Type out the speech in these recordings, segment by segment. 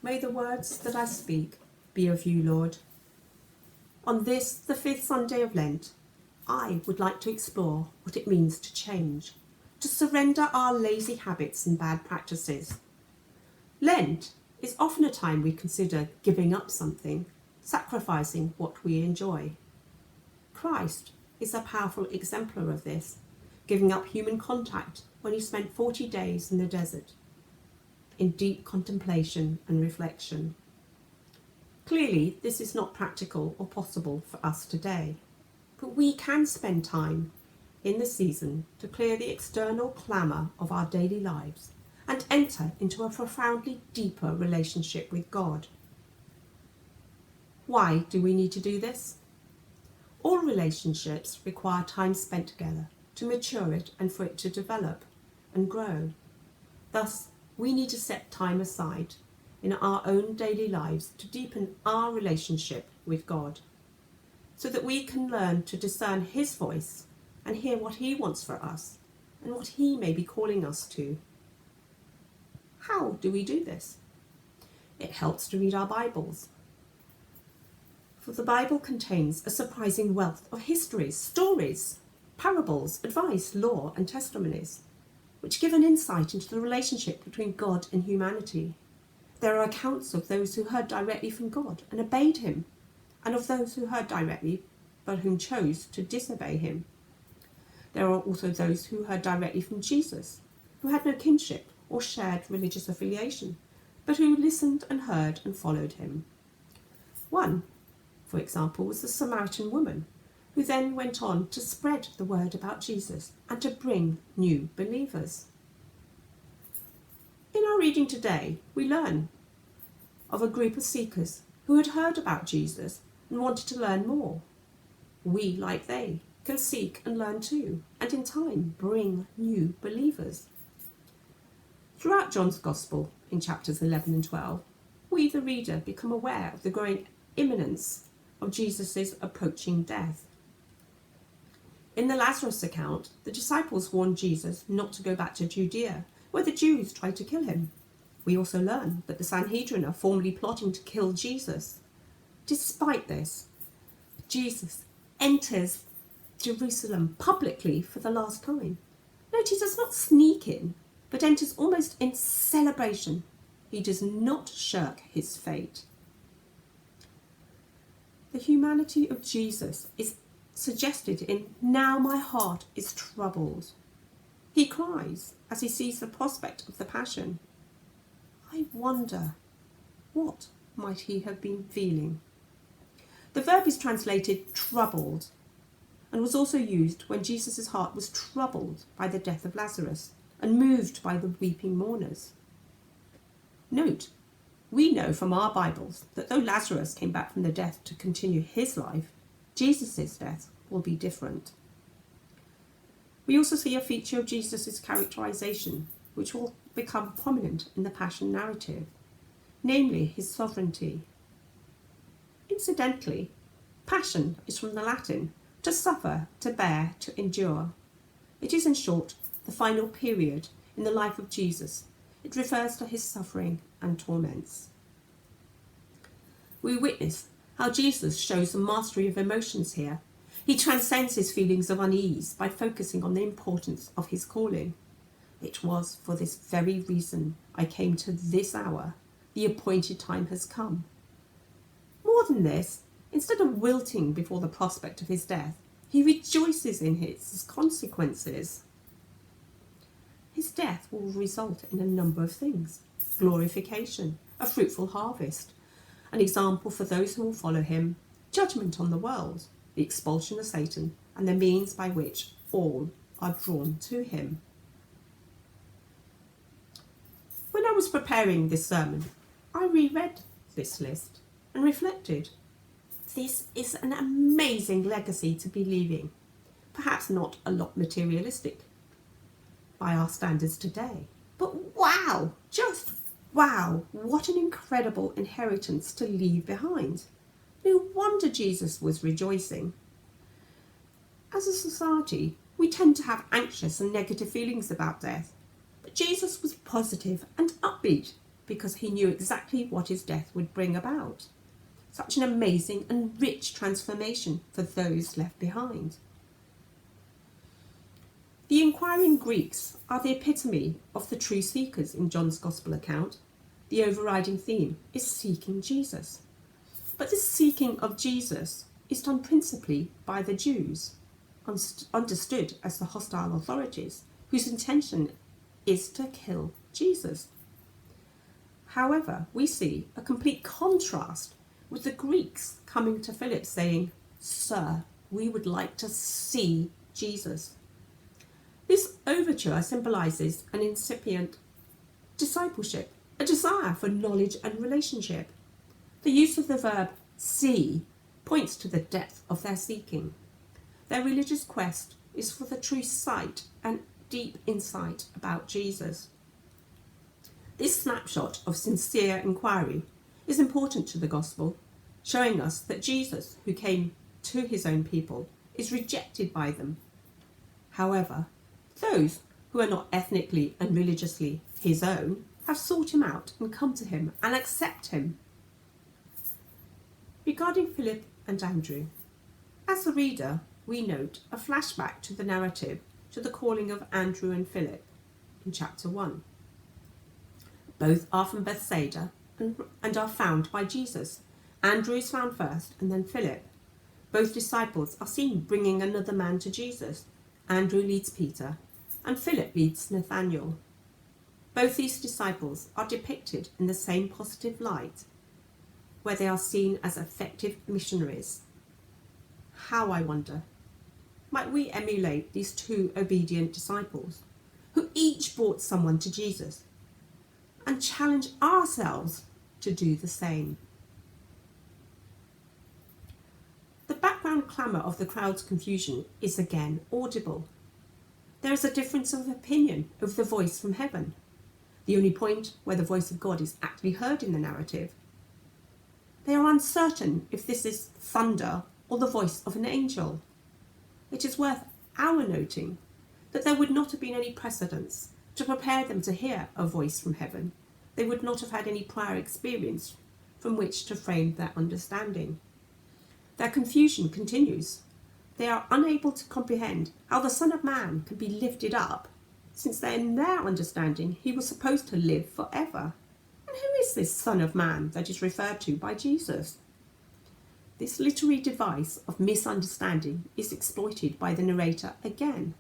May the words that I speak be of you, Lord. On this, the 5th Sunday of Lent, I would like to explore what it means to change, to surrender our lazy habits and bad practices. Lent is often a time we consider giving up something, sacrificing what we enjoy. Christ is a powerful exemplar of this, giving up human contact when he spent 40 days in the desert, in deep contemplation and reflection. Clearly, this is not practical or possible for us today, but we can spend time in the season to clear the external clamour of our daily lives and enter into a profoundly deeper relationship with God. Why do we need to do this? All relationships require time spent together to mature it and for it to develop and grow. Thus, we need to set time aside in our own daily lives to deepen our relationship with God, so that we can learn to discern his voice and hear what he wants for us and what he may be calling us to. How do we do this? It helps to read our Bibles. For the Bible contains a surprising wealth of histories, stories, parables, advice, law, and testimonies, which give an insight into the relationship between God and humanity. There are accounts of those who heard directly from God and obeyed him, and of those who heard directly but whom chose to disobey him. There are also those who heard directly from Jesus, who had no kinship or shared religious affiliation, but who listened and heard and followed him. One, for example, was the Samaritan woman, who then went on to spread the word about Jesus and to bring new believers. In our reading today, we learn of a group of seekers who had heard about Jesus and wanted to learn more. We, like they, can seek and learn too, and in time bring new believers. Throughout John's Gospel, in chapters 11 and 12, we, the reader, become aware of the growing imminence of Jesus' approaching death. In the Lazarus account, the disciples warned Jesus not to go back to Judea, where the Jews tried to kill him. We also learn that the Sanhedrin are formally plotting to kill Jesus. Despite this, Jesus enters Jerusalem publicly for the last time. Note, he does not sneak in, but enters almost in celebration. He does not shirk his fate. The humanity of Jesus is suggested in "Now my heart is troubled." He cries as he sees the prospect of the passion. I wonder, what might he have been feeling? The verb is translated troubled and was also used when Jesus' heart was troubled by the death of Lazarus and moved by the weeping mourners. Note, we know from our Bibles that though Lazarus came back from the death to continue his life, Jesus' death will be different. We also see a feature of Jesus' characterization which will become prominent in the Passion narrative, namely his sovereignty. Incidentally, passion is from the Latin to suffer, to bear, to endure. It is, in short, the final period in the life of Jesus. It refers to his suffering and torments. We witness how Jesus shows the mastery of emotions here. He transcends his feelings of unease by focusing on the importance of his calling. It was for this very reason I came to this hour. The appointed time has come. More than this, instead of wilting before the prospect of his death, he rejoices in its consequences. His death will result in a number of things: glorification, a fruitful harvest, an example for those who will follow him, judgment on the world, the expulsion of Satan, and the means by which all are drawn to him. When I was preparing this sermon, I reread this list and reflected. This is an amazing legacy to be leaving. Perhaps not a lot materialistic by our standards today, but wow, just wow, what an incredible inheritance to leave behind. No wonder Jesus was rejoicing. As a society, we tend to have anxious and negative feelings about death, but Jesus was positive and upbeat. because he knew exactly what his death would bring about. Such an amazing and rich transformation for those left behind. The inquiring Greeks are the epitome of the true seekers in John's Gospel account. The overriding theme is seeking Jesus. But this seeking of Jesus is done principally by the Jews, understood as the hostile authorities, whose intention is to kill Jesus. However, we see a complete contrast with the Greeks coming to Philip saying, "Sir, we would like to see Jesus." This overture symbolises an incipient discipleship, a desire for knowledge and relationship. The use of the verb see points to the depth of their seeking. Their religious quest is for the true sight and deep insight about Jesus. This snapshot of sincere inquiry is important to the gospel, showing us that Jesus, who came to his own people, is rejected by them. However, those who are not ethnically and religiously his own have sought him out and come to him and accept him. Regarding Philip and Andrew, as a reader, we note a flashback to the narrative to the calling of Andrew and Philip in chapter 1. Both are from Bethsaida and are found by Jesus. Andrew is found first and then Philip. Both disciples are seen bringing another man to Jesus. Andrew leads Peter and Philip leads Nathanael. Both these disciples are depicted in the same positive light, where they are seen as effective missionaries. How, I wonder, might we emulate these two obedient disciples, who each brought someone to Jesus, and challenge ourselves to do the same? The background clamour of the crowd's confusion is again audible. There is a difference of opinion over the voice from heaven, the only point where the voice of God is actually heard in the narrative. They are uncertain if this is thunder or the voice of an angel. It is worth our noting that there would not have been any precedents to prepare them to hear a voice from heaven. They would not have had any prior experience from which to frame their understanding. Their confusion continues. They are unable to comprehend how the Son of Man can be lifted up, since in their understanding he was supposed to live forever. And who is this Son of Man that is referred to by Jesus? This literary device of misunderstanding is exploited by the narrator again.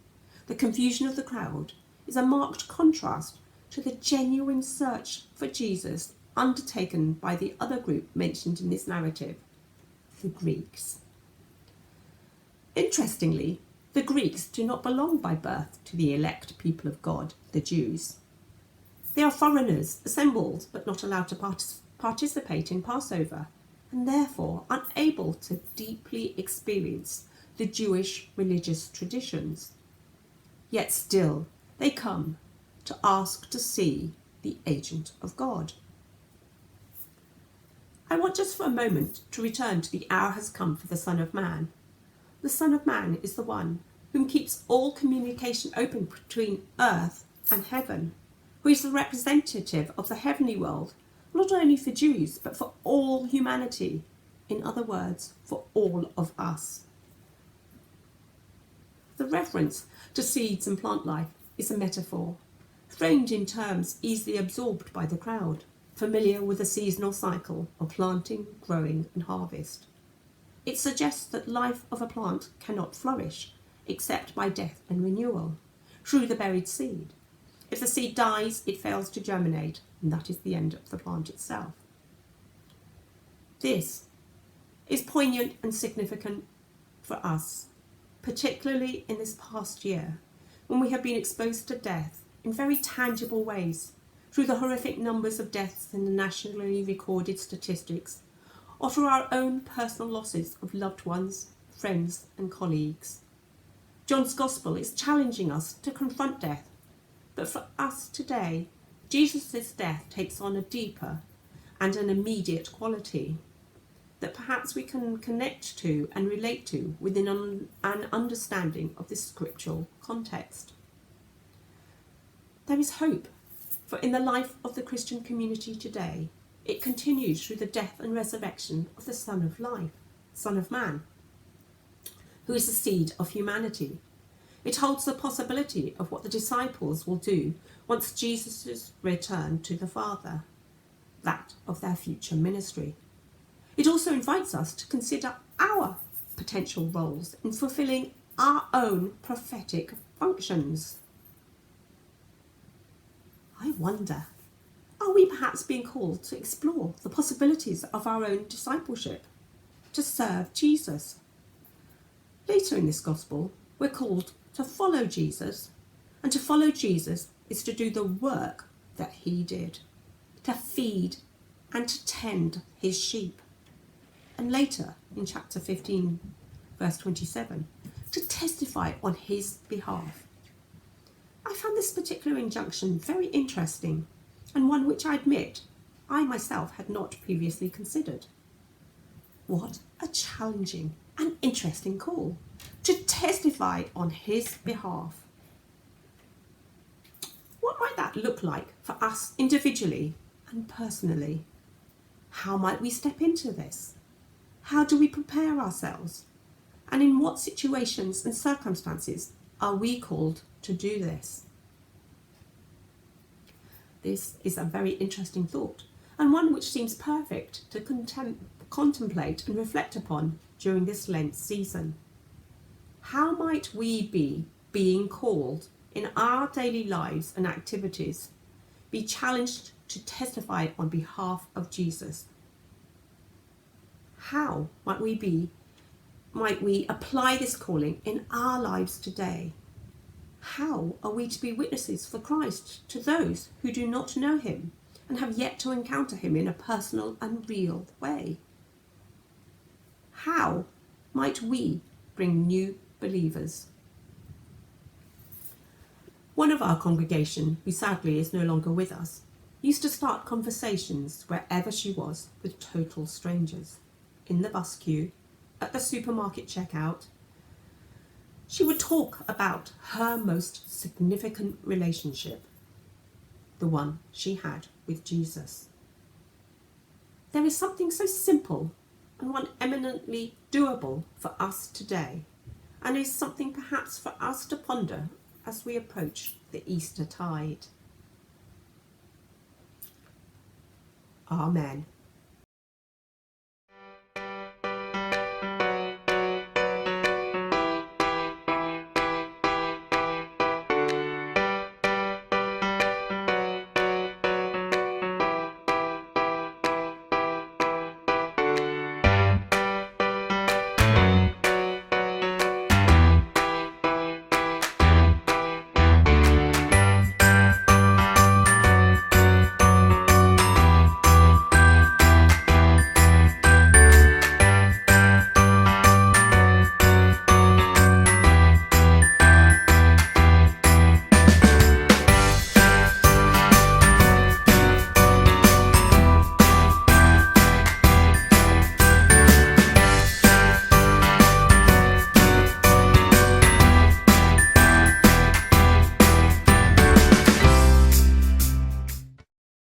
The confusion of the crowd is a marked contrast to the genuine search for Jesus undertaken by the other group mentioned in this narrative, the Greeks. Interestingly, the Greeks do not belong by birth to the elect people of God, the Jews. They are foreigners assembled but not allowed to participate in Passover, and therefore unable to deeply experience the Jewish religious traditions. Yet still they come to ask to see the agent of God. I want just for a moment to return to the hour has come for the Son of Man. The Son of Man is the one whom keeps all communication open between earth and heaven, who is the representative of the heavenly world, not only for Jews, but for all humanity. In other words, for all of us. The reference to seeds and plant life is a metaphor, framed in terms easily absorbed by the crowd, familiar with the seasonal cycle of planting, growing, and harvest. It suggests that life of a plant cannot flourish except by death and renewal, through the buried seed. If the seed dies, it fails to germinate, and that is the end of the plant itself. This is poignant and significant for us, particularly in this past year, when we have been exposed to death in very tangible ways, through the horrific numbers of deaths in the nationally recorded statistics, or through our own personal losses of loved ones, friends, and colleagues. John's Gospel is challenging us to confront death, but for us today, Jesus' death takes on a deeper and an immediate quality that perhaps we can connect to and relate to within an understanding of this scriptural context. There is hope For in the life of the Christian community today, it continues through the death and resurrection of the Son of Life, Son of Man, who is the seed of humanity. It holds the possibility of what the disciples will do once Jesus' return to the Father, that of their future ministry. It also invites us to consider our potential roles in fulfilling our own prophetic functions. I wonder, are we perhaps being called to explore the possibilities of our own discipleship, to serve Jesus? Later in this gospel, we're called to follow Jesus, and to follow Jesus is to do the work that he did, to feed and to tend his sheep. And later, in chapter 15, verse 27, to testify on his behalf. I found this particular injunction very interesting, and one which I admit I myself had not previously considered. What a challenging and interesting call, to testify on his behalf. What might that look like for us individually and personally? How might we step into this? How do we prepare ourselves? And in what situations and circumstances are we called to do this? This is a very interesting thought, and one which seems perfect to contemplate and reflect upon during this Lent season. How might we be being called in our daily lives and activities, be challenged to testify on behalf of Jesus? How might we apply this calling in our lives today? How are we to be witnesses for Christ to those who do not know him and have yet to encounter him in a personal and real way? How might we bring new believers? One of our congregation, who sadly is no longer with us, used to start conversations wherever she was with total strangers. In the bus queue, at the supermarket checkout. She would talk about her most significant relationship, the one she had with Jesus. There is something so simple and one eminently doable for us today, and is something perhaps for us to ponder as we approach the Easter tide. Amen.